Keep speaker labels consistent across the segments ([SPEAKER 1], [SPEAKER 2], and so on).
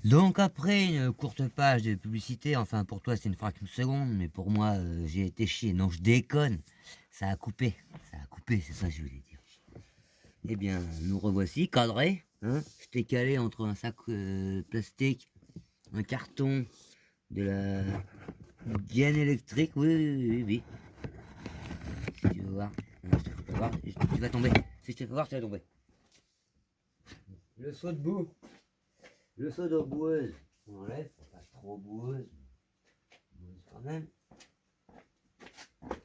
[SPEAKER 1] Donc après une courte page de publicité, enfin pour toi c'est une fraction de seconde, mais pour moi j'ai été chier. Non, je déconne. Ça a coupé. Ça a coupé, c'est ça que je voulais dire. Eh bien, nous revoici, cadrés. Hein, je t'ai calé entre un sac plastique, un carton, de la gaine électrique. Oui, oui, oui, oui. Si tu veux voir. Non, je te fais pas voir. Tu vas tomber. Si je te fais voir, tu vas tomber. Le seau de boue. Le seau de boueuse. On enlève, pas trop boueuse. Boueuse quand même.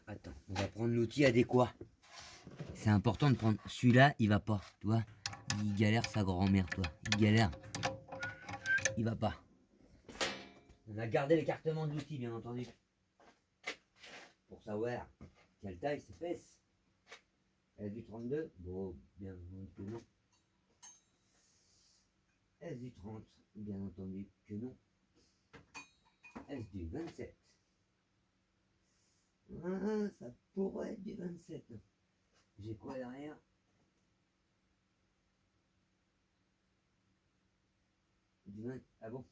[SPEAKER 1] Attends, on va prendre l'outil adéquat. C'est important de prendre. Celui-là, il va pas, tu vois. Il galère sa grand-mère, toi. Il galère. Il va pas. On a gardé l'écartement de l'outil, bien entendu. Pour savoir quelle taille s'épaisse. Elle a du 32. Bon, bien entendu que non. Est-ce du 30? Bien entendu que non. Est-ce du 27? Ah, ça pourrait être du 27. J'ai quoi derrière? Du 20... Ah bon?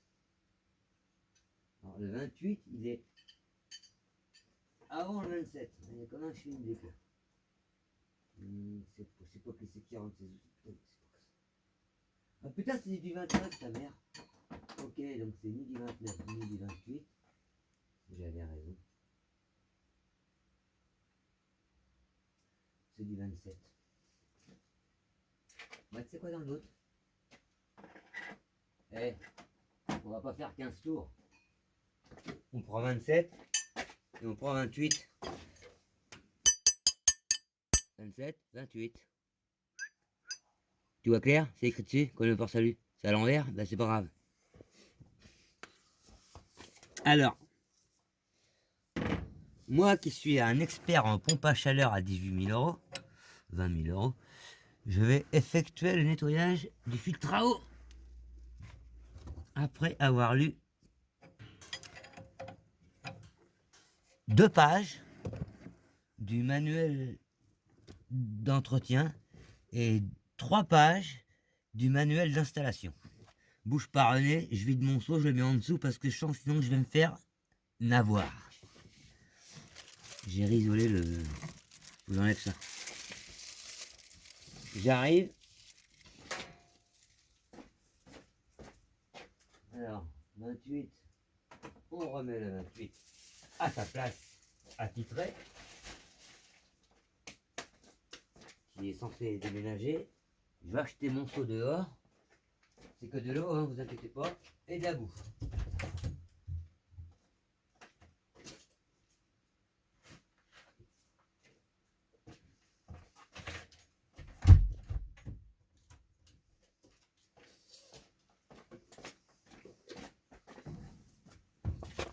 [SPEAKER 1] Alors le 28, il est avant le 27. Il y a quand même chez une déco. Je sais pas que c'est qui rentre ces outils. Ah putain, c'est du 29 ta mère. Ok, donc c'est ni du 29 ni du 28. J'avais raison. C'est du 27. Bah, tu sais quoi dans le doute? Eh, on va pas faire 15 tours. On prend 27 et on prend 28. 27, 28. Tu vois clair? C'est écrit dessus, comme le port salut. C'est à l'envers? Bah c'est pas grave. Alors, moi qui suis un expert en pompe à chaleur à 18 000 euros, 20 000 euros, je vais effectuer le nettoyage du filtre à eau. Après avoir lu 2 pages du manuel d'entretien et 3 pages du manuel d'installation. Bouge pas René, je vide mon seau, je le mets en dessous parce que je sens sinon que je vais me faire navoir. J'ai risolé le... Je vous enlève ça. J'arrive. Alors, 28. On remet le 28 à sa place attitrée. Qui est censé déménager. Je vais acheter mon seau dehors. C'est que de l'eau, hein, vous inquiétez pas. Et de la bouffe.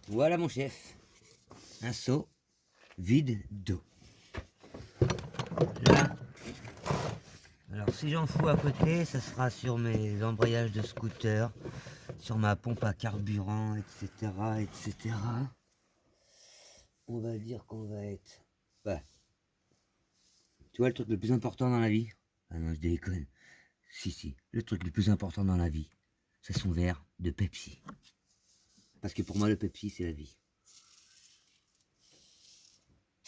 [SPEAKER 1] Voilà mon chef. Un seau vide d'eau. Là. Alors si j'en fous à côté, ça sera sur mes embrayages de scooter, sur ma pompe à carburant, etc. etc. On va dire qu'on va être... Bah, tu vois le truc le plus important dans la vie? Ah non, je déconne. Si, le truc le plus important dans la vie, c'est son verre de Pepsi. Parce que pour moi, le Pepsi, c'est la vie.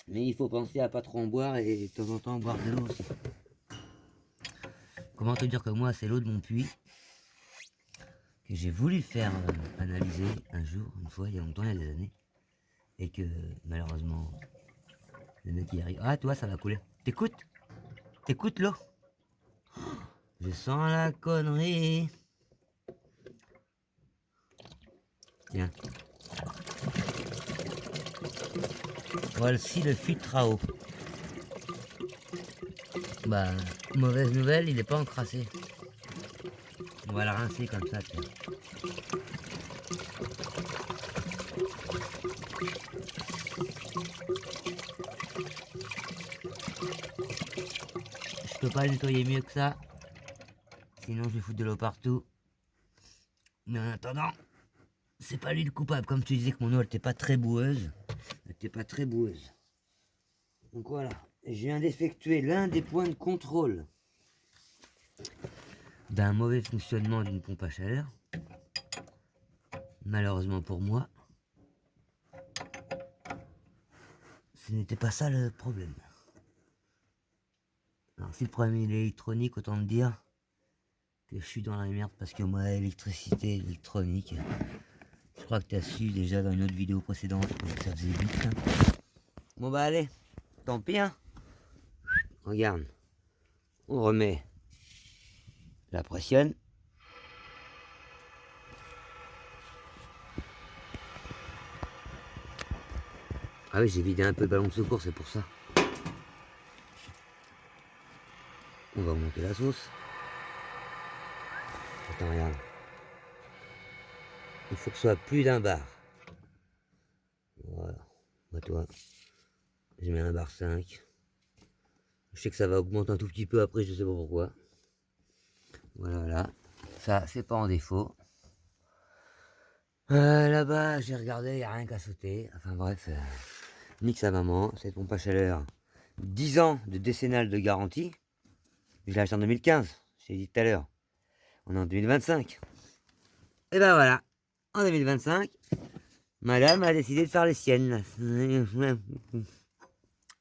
[SPEAKER 1] Mais il faut penser à pas trop en boire et de temps en temps boire de l'eau aussi. Comment te dire que moi, c'est l'eau de mon puits que j'ai voulu faire analyser un jour, une fois, il y a longtemps, il y a des années. Et que malheureusement, le mec y arrive. Ah, toi, ça va couler. T'écoutes? T'écoutes l'eau? Je sens la connerie. Tiens. Voici le filtre à eau. Bah, mauvaise nouvelle, il est pas encrassé. On va le rincer comme ça, tiens. Je peux pas le nettoyer mieux que ça. Sinon, je vais foutre de l'eau partout. Mais en attendant, c'est pas lui le coupable. Comme tu disais que mon eau, elle était pas très boueuse. Elle était pas très boueuse. Donc voilà. Je viens d'effectuer l'un des points de contrôle d'un mauvais fonctionnement d'une pompe à chaleur. malheureusement pour moi, ce n'était pas ça le problème. Alors si le problème est électronique, autant te dire que je suis dans la merde parce que moi, électricité, électronique, je crois que tu as su déjà dans une autre vidéo précédente que ça faisait vite. Hein. Bon bah allez, tant pis hein. Regarde, on remet la pression. Ah oui, j'ai vidé un peu le ballon de secours, c'est pour ça. On va monter la sauce. Attends, regarde. Il faut que ce soit plus d'un bar. Voilà. Moi, toi, je mets un bar 5. Je sais que ça va augmenter un tout petit peu après, je sais pas pourquoi. Voilà, voilà. Ça, c'est pas en défaut. Là-bas, j'ai regardé, il n'y a rien qu'à sauter. Enfin bref, nique sa maman, cette pompe à chaleur. 10 ans de décennale de garantie. Je l'ai acheté en 2015, je t'ai dit tout à l'heure. On est en 2025. Et ben voilà, en 2025, madame a décidé de faire les siennes.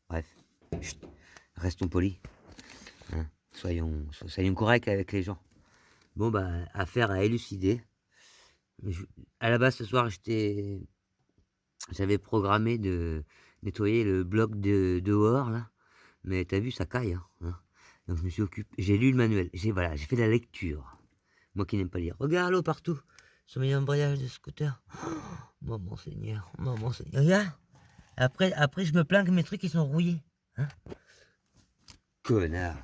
[SPEAKER 1] Bref, chut, restons polis. Hein. Soyons corrects avec les gens. Bon, bah, affaire à élucider. À la base, ce soir, j'avais programmé de nettoyer le bloc de dehors, là. Mais t'as vu, ça caille. Hein. Donc, je me suis occupé. J'ai lu le manuel. J'ai fait de la lecture. Moi qui n'aime pas lire. Regarde l'eau partout. Sur mes embrayages de scooter. Oh, maman Seigneur. Regarde. Après, je me plains que mes trucs, ils sont rouillés. Hein. Connard.